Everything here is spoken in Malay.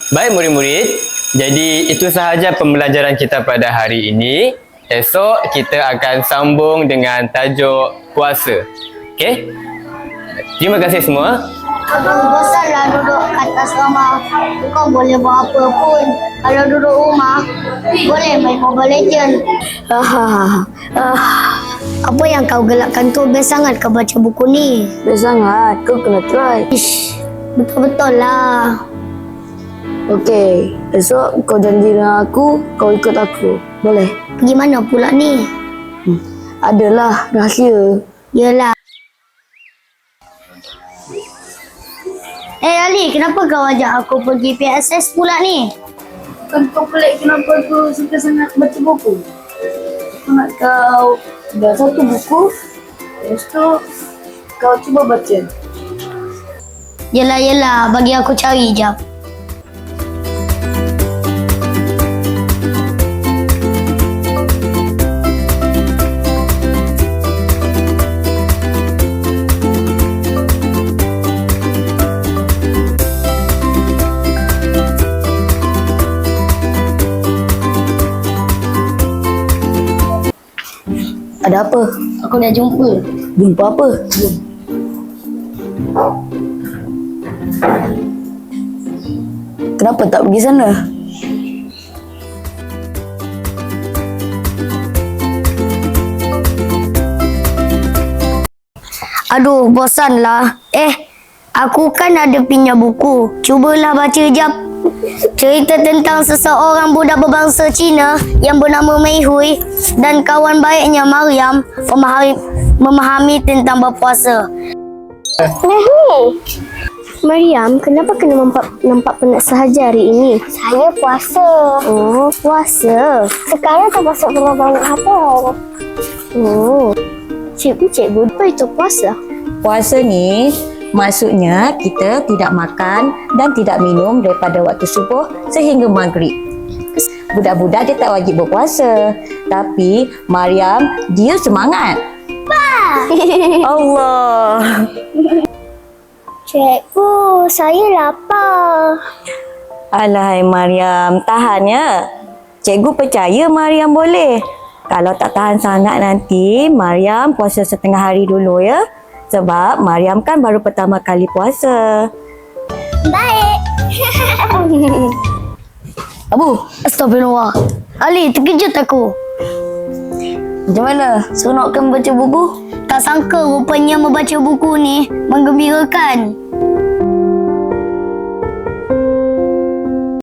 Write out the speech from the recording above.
Baik murid-murid, jadi itu sahaja pembelajaran kita pada hari ini. Esok kita akan sambung dengan tajuk puasa. Okey? Terima kasih semua. Abang bosanlah duduk kat atas rumah. Kau boleh buat apa pun. Kalau duduk rumah, boleh main Mobile Legend. Apa yang kau gelakkan tu? Best sangat kau baca buku ni. Best sangat, kau kena try. Ish, betul-betul lah. Okey, esok kau janji dengan aku, kau ikut aku. Boleh? Pergi mana pula ni? Adalah rahsia. Yelah. Ali, kenapa kau ajak aku pergi PSS pula ni? Kan kau pelik kenapa aku suka sangat baca buku. Aku nak kau dah satu buku, lepas tu kau cuba baca. Yelah, bagi aku cari jap. Ada apa? Aku dah jumpa. Jumpa apa? Kenapa tak pergi sana? Aduh, bosanlah. Aku kan ada pinjam buku. Cubalah baca jap. Cerita tentang seseorang budak berbangsa Cina yang bernama Mei Hui dan kawan baiknya Mariam memahami tentang berpuasa. Mei Hui, Mariam, kenapa kena nampak penat sahaja hari ini? Saya puasa. Oh, puasa. Sekarang termasuk banyak apa? Oh, cikgu, apa itu puasa? Puasa ni maksudnya kita tidak makan dan tidak minum daripada waktu subuh sehingga maghrib. Budak-budak dia tak wajib berpuasa, tapi Mariam dia semangat. Allah. Cikgu, saya lapar. Alahai Mariam, tahan ya. Cikgu percaya Mariam boleh. Kalau tak tahan sangat nanti, Mariam puasa setengah hari dulu ya. Sebab Mariam kan baru pertama kali puasa. Baik. Abu, Astagfirullah. Ali, terkejut aku. macam mana? Seronok kan baca buku? Tak sangka rupanya membaca buku ni menggembirakan.